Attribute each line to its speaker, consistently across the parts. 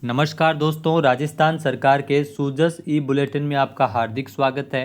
Speaker 1: नमस्कार दोस्तों, राजस्थान सरकार के सूजस ई बुलेटिन में आपका हार्दिक स्वागत है।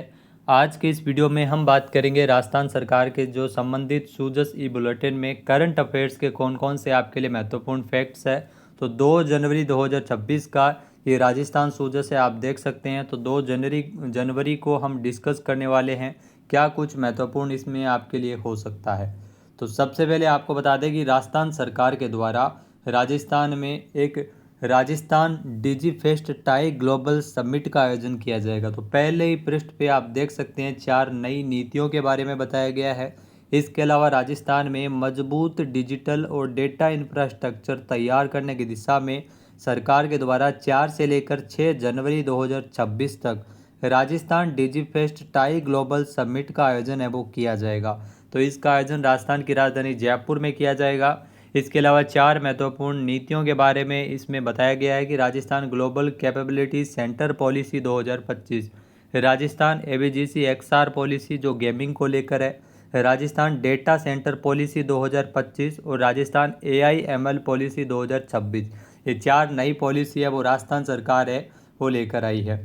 Speaker 1: आज के इस वीडियो में हम बात करेंगे राजस्थान सरकार के जो संबंधित सूजस ई बुलेटिन में करंट अफेयर्स के कौन कौन से आपके लिए महत्वपूर्ण फैक्ट्स है। तो 2 जनवरी 2026 का ये राजस्थान सूजस है, आप देख सकते हैं। तो 2 जनवरी को हम डिस्कस करने वाले हैं क्या कुछ महत्वपूर्ण इसमें आपके लिए हो सकता है। तो सबसे पहले आपको बता दें कि राजस्थान सरकार के द्वारा राजस्थान में एक राजस्थान डिजी फेस्ट टाई ग्लोबल समिट का आयोजन किया जाएगा। तो पहले ही पृष्ठ पे आप देख सकते हैं 4 नई नीतियों के बारे में बताया गया है। इसके अलावा राजस्थान में मजबूत डिजिटल और डेटा इंफ्रास्ट्रक्चर तैयार करने की दिशा में सरकार के द्वारा 4 से लेकर 6 जनवरी 2026 तक राजस्थान डिजी फेस्ट टाई ग्लोबल समिट का आयोजन है वो किया जाएगा। तो इसका आयोजन राजस्थान की राजधानी जयपुर में किया जाएगा। इसके अलावा 4 महत्वपूर्ण नीतियों के बारे में इसमें बताया गया है कि Rajasthan global capability centre policy 2025, Rajasthan AVGC XR policy जो गेमिंग को लेकर है, राजस्थान डेटा सेंटर पॉलिसी 2025 और राजस्थान एआईएमएल पॉलिसी 2026। ये 4 नई पॉलिसी है वो राजस्थान सरकार है वो लेकर आई है।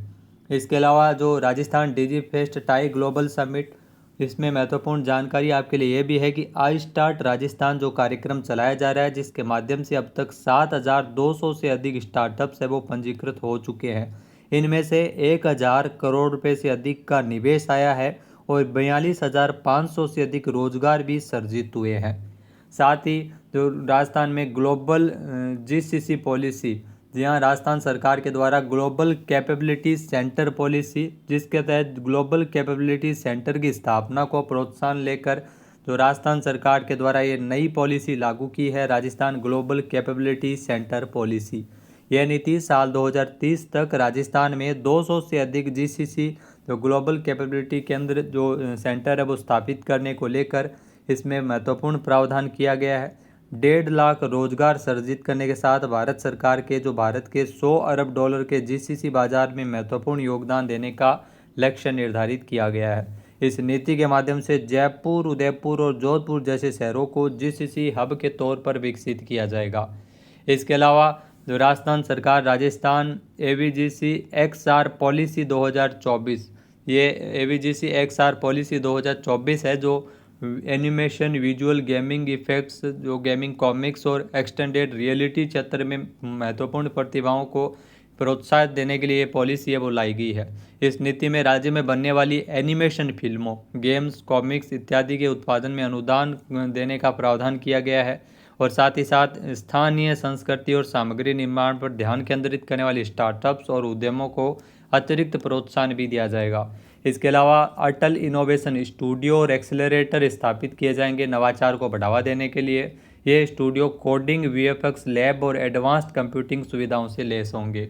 Speaker 1: इसके अलावा जो राजस्थान डिजी फेस्ट टाई ग्लोबल समिट, इसमें महत्वपूर्ण जानकारी आपके लिए ये भी है कि आई स्टार्ट राजस्थान जो कार्यक्रम चलाया जा रहा है, जिसके माध्यम से अब तक 7,200 से अधिक स्टार्टअप्स है वो पंजीकृत हो चुके हैं। इनमें से 1,000 करोड़ रुपए से अधिक का निवेश आया है और 42,500 से अधिक रोजगार भी सर्जित हुए हैं। साथ ही जो राजस्थान में ग्लोबल जीसीसी पॉलिसी, जहाँ राजस्थान सरकार के द्वारा ग्लोबल कैपेबिलिटी सेंटर पॉलिसी, जिसके तहत ग्लोबल कैपेबिलिटी सेंटर की स्थापना को प्रोत्साहन लेकर जो राजस्थान सरकार के द्वारा ये नई पॉलिसी लागू की है, Rajasthan global capability centre policy. यह नीति साल 2030 तक राजस्थान में 200 से अधिक जीसीसी जो ग्लोबल कैपेबिलिटी केंद्र जो सेंटर है वो स्थापित करने को लेकर इसमें महत्वपूर्ण प्रावधान किया गया है। 1.5 लाख रोजगार सर्जित करने के साथ भारत सरकार के जो भारत के 100 अरब डॉलर के जीसीसी बाजार में महत्वपूर्ण योगदान देने का लक्ष्य निर्धारित किया गया है। इस नीति के माध्यम से जयपुर, उदयपुर और जोधपुर जैसे शहरों को जीसीसी हब के तौर पर विकसित किया जाएगा। इसके अलावा जो राजस्थान सरकार राजस्थान एवीजीसी एक्सआर पॉलिसी 2024, ये एवीजीसी एक्सआर पॉलिसी 2024 है जो एनिमेशन, विजुअल गेमिंग इफेक्ट्स, जो गेमिंग कॉमिक्स और एक्सटेंडेड रियलिटी क्षेत्र में महत्वपूर्ण प्रतिभाओं को प्रोत्साहित देने के लिए ये पॉलिसी है वो लाई गई है। इस नीति में राज्य में बनने वाली एनिमेशन फिल्मों, गेम्स, कॉमिक्स इत्यादि के उत्पादन में अनुदान देने का प्रावधान किया गया है और साथ ही साथ स्थानीय संस्कृति और सामग्री निर्माण पर ध्यान केंद्रित करने वाले स्टार्टअप्स और उद्यमों को अतिरिक्त प्रोत्साहन भी दिया जाएगा। इसके अलावा अटल इनोवेशन स्टूडियो और एक्सेलरेटर स्थापित किए जाएंगे नवाचार को बढ़ावा देने के लिए। ये स्टूडियो कोडिंग, वीएफएक्स लैब और एडवांस्ड कंप्यूटिंग सुविधाओं से लैस होंगे।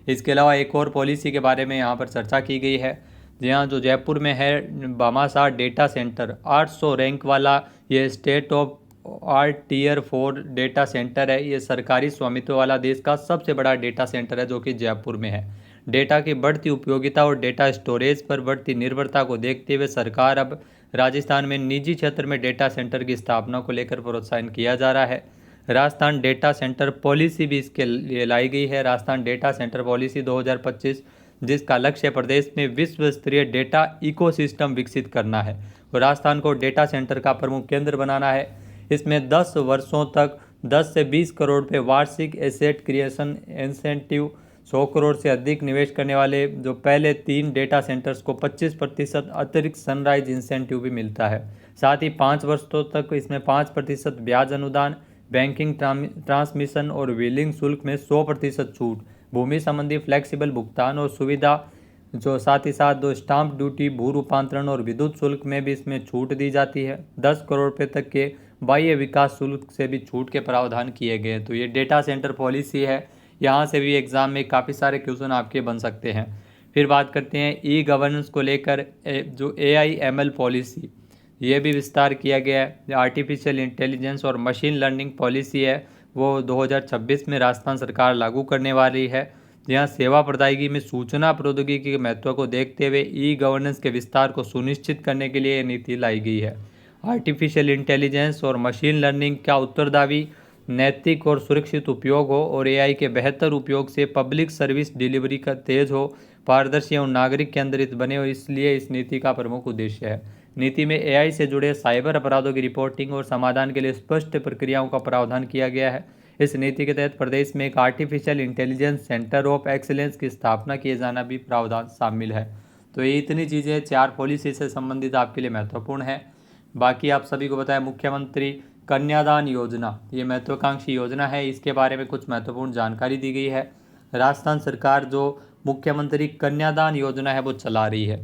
Speaker 1: इसके अलावा एक और पॉलिसी के बारे में यहाँ पर चर्चा की गई है, जहाँ जो जयपुर में है बामासार डेटा सेंटर, 800 रैंक वाला ये state of art tier 4 data centre है। ये सरकारी स्वामित्व वाला देश का सबसे बड़ा डेटा सेंटर है जो कि जयपुर में है। डेटा की बढ़ती उपयोगिता और डेटा स्टोरेज पर बढ़ती निर्भरता को देखते हुए सरकार अब राजस्थान में निजी क्षेत्र में डेटा सेंटर की स्थापना को लेकर प्रोत्साहन किया जा रहा है। राजस्थान डेटा सेंटर पॉलिसी भी इसके लिए लाई गई है, राजस्थान डेटा सेंटर पॉलिसी 2025, जिसका लक्ष्य प्रदेश में विश्व स्तरीय डेटा इकोसिस्टम विकसित करना है और राजस्थान को डेटा सेंटर का प्रमुख केंद्र बनाना है। इसमें 10 वर्षों तक 10 से 20 करोड़ रुपये वार्षिक एसेट क्रिएशन इंसेंटिव, 100 करोड़ से अधिक निवेश करने वाले जो पहले 3 डेटा सेंटर्स को 25% अतिरिक्त सनराइज इंसेंटिव भी मिलता है। साथ ही 5 वर्षों तक इसमें 5% ब्याज अनुदान, बैंकिंग, ट्रांसमिशन और व्हीलिंग शुल्क में 100% छूट, भूमि संबंधी फ्लेक्सिबल भुगतान और सुविधा, जो साथ ही साथ दो स्टाम्प ड्यूटी, भू रूपांतरण और विद्युत शुल्क में भी इसमें छूट दी जाती है। 10 करोड़ रुपये तक के बाह्य विकास शुल्क से भी छूट के प्रावधान किए गए हैं। तो ये डेटा सेंटर पॉलिसी है, यहाँ से भी एग्ज़ाम में काफ़ी सारे क्वेश्चन आपके बन सकते हैं। फिर बात करते हैं ई गवर्नेंस को लेकर, जो एआईएमएल पॉलिसी, ये भी विस्तार किया गया है। आर्टिफिशियल इंटेलिजेंस और मशीन लर्निंग पॉलिसी है वो 2026 में राजस्थान सरकार लागू करने वाली है। यहाँ सेवा प्रदायगी में सूचना प्रौद्योगिकी के महत्व को देखते हुए ई गवर्नेंस के विस्तार को सुनिश्चित करने के लिए ये नीति लाई गई है। आर्टिफिशियल इंटेलिजेंस और मशीन लर्निंग का उत्तरदायी नैतिक और सुरक्षित उपयोग हो और एआई के बेहतर उपयोग से पब्लिक सर्विस डिलीवरी का तेज हो, पारदर्शी और नागरिक केंद्रित बने, और इसलिए इस नीति का प्रमुख उद्देश्य है। नीति में एआई से जुड़े साइबर अपराधों की रिपोर्टिंग और समाधान के लिए स्पष्ट प्रक्रियाओं का प्रावधान किया गया है। इस नीति के तहत प्रदेश में एक artificial intelligence centre of excellence की स्थापना किए जाना भी प्रावधान शामिल है। तो ये इतनी चीज़ें 4 पॉलिसी से संबंधित आपके लिए महत्वपूर्ण है। बाकी आप सभी को बताया मुख्यमंत्री कन्यादान योजना, ये महत्वाकांक्षी योजना है, इसके बारे में कुछ महत्वपूर्ण जानकारी दी गई है। राजस्थान सरकार जो मुख्यमंत्री कन्यादान योजना है वो चला रही है।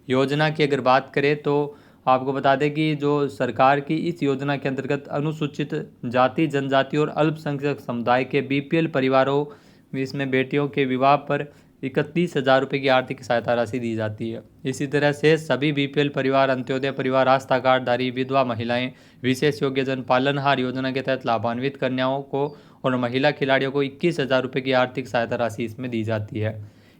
Speaker 1: योजना की अगर बात करें तो आपको बता दें कि जो सरकार की इस योजना के अंतर्गत अनुसूचित जाति, जनजाति और अल्पसंख्यक समुदाय के बीपीएल परिवारों, इसमें बेटियों के विवाह पर 31,000 रुपये की आर्थिक सहायता राशि दी जाती है। इसी तरह से सभी बीपीएल परिवार, अंत्योदय परिवार, आस्था कार्डधारी विधवा महिलाएं, विशेष योग्यजन, पालनहार योजना के तहत लाभान्वित कन्याओं को और महिला खिलाड़ियों को 21,000 रुपये की आर्थिक सहायता राशि इसमें दी जाती है।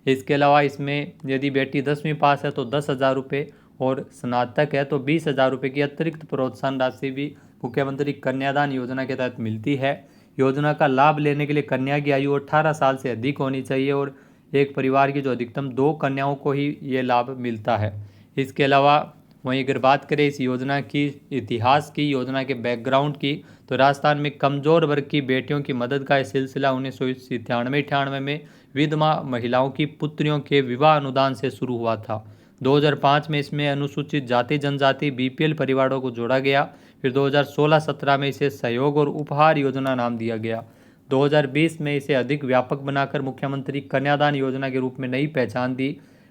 Speaker 1: इसके अलावा इसमें यदि बेटी 10वीं पास है तो 10,000 रुपये और स्नातक है तो 20,000 रुपये की अतिरिक्त प्रोत्साहन राशि भी मुख्यमंत्री कन्यादान योजना के तहत मिलती है। योजना का लाभ लेने के लिए कन्या की आयु 18 साल से अधिक होनी चाहिए और एक परिवार की जो अधिकतम 2 कन्याओं को ही ये लाभ मिलता है। इसके अलावा वहीं अगर बात करें इस योजना की इतिहास की, योजना के बैकग्राउंड की, तो राजस्थान में कमज़ोर वर्ग की बेटियों की मदद का सिलसिला 1997-98 में विधवा महिलाओं की पुत्रियों के विवाह अनुदान से शुरू हुआ था। 2005 में इसमें अनुसूचित जाति, जनजाति, बीपीएल परिवारों को जोड़ा गया। फिर 2016-17 में इसे सहयोग और उपहार योजना नाम दिया गया। 2020 में इसे अधिक व्यापक बनाकर मुख्यमंत्री कन्यादान योजना के रूप में नई पहचान दी।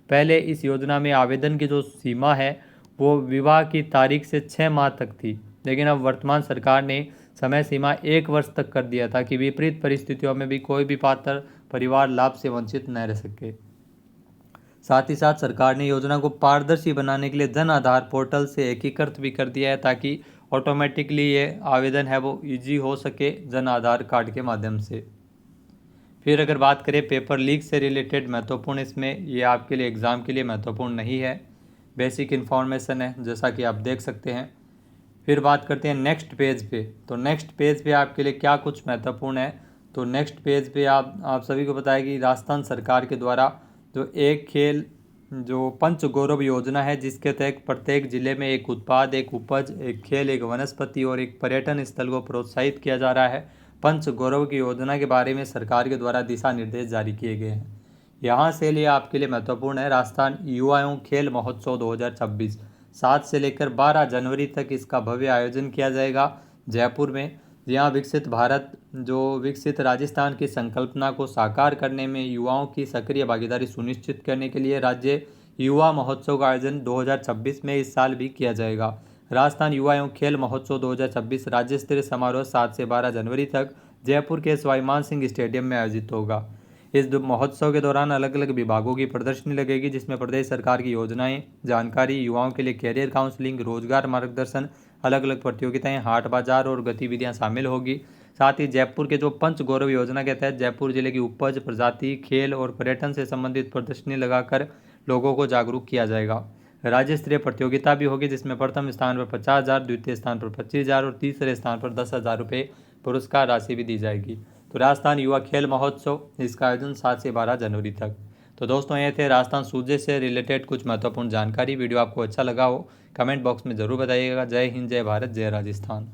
Speaker 1: पहले इस योजना में आवेदन की जो सीमा है वो विवाह की तारीख से 6 माह तक थी, लेकिन अब वर्तमान सरकार ने समय सीमा 1 वर्ष तक कर दिया था कि विपरीत परिस्थितियों में भी कोई भी पात्र परिवार लाभ से वंचित न रह सके। साथ ही साथ सरकार ने योजना को पारदर्शी बनाने के लिए जन आधार पोर्टल से एकीकृत भी कर दिया है ताकि ऑटोमेटिकली ये आवेदन है वो इजी हो सके जन आधार कार्ड के माध्यम से। फिर अगर बात करें पेपर लीक से रिलेटेड महत्वपूर्ण, इसमें ये आपके लिए एग्ज़ाम के लिए महत्वपूर्ण नहीं है, बेसिक इन्फॉर्मेशन है जैसा कि आप देख सकते हैं। फिर बात करते हैं नेक्स्ट पेज पे। तो नेक्स्ट पेज पे आपके लिए क्या कुछ महत्वपूर्ण है, तो नेक्स्ट पेज पे आप सभी को पता है कि राजस्थान सरकार के द्वारा जो एक खेल जो पंच गौरव योजना है, जिसके तहत प्रत्येक जिले में एक उत्पाद, एक उपज, एक खेल, एक वनस्पति और एक पर्यटन स्थल को प्रोत्साहित किया जा रहा है। पंच गौरव की योजना के बारे में सरकार के द्वारा दिशा निर्देश जारी किए गए हैं। यहाँ से लिए आपके लिए महत्वपूर्ण है राजस्थान युवा एवं खेल महोत्सव 2026, 7 से लेकर 12 जनवरी तक इसका भव्य आयोजन किया जाएगा जयपुर में। यहाँ विकसित भारत, जो विकसित राजस्थान की संकल्पना को साकार करने में युवाओं की सक्रिय भागीदारी सुनिश्चित करने के लिए राज्य युवा महोत्सव का आयोजन 2026 में इस साल भी किया जाएगा। राजस्थान युवा एवं खेल महोत्सव 2026 राज्य स्तरीय समारोह 7 से 12 जनवरी तक जयपुर के सवाई मान सिंह स्टेडियम में आयोजित होगा। इस महोत्सव के दौरान अलग अलग विभागों की प्रदर्शनी लगेगी, जिसमें प्रदेश सरकार की योजनाएं, जानकारी, युवाओं के लिए कैरियर काउंसलिंग, रोजगार मार्गदर्शन, अलग अलग प्रतियोगिताएं, हाट बाजार और गतिविधियां शामिल होगी। साथ ही जयपुर के जो पंच गौरव योजना के तहत जयपुर जिले की उपज, प्रजाति, खेल और पर्यटन से संबंधित प्रदर्शनी लगाकर लोगों को जागरूक किया जाएगा। राज्य स्तरीय प्रतियोगिता भी होगी, जिसमें प्रथम स्थान पर 50,000, द्वितीय स्थान पर 25,000 और तीसरे स्थान पर 10,000 रुपये पुरस्कार राशि भी दी जाएगी। तो राजस्थान युवा खेल महोत्सव, इसका आयोजन 7 से 12 जनवरी तक। तो दोस्तों ये थे राजस्थान सूजे से रिलेटेड कुछ महत्वपूर्ण जानकारी। वीडियो आपको अच्छा लगा हो कमेंट बॉक्स में ज़रूर बताइएगा। जय हिंद, जय भारत, जय राजस्थान।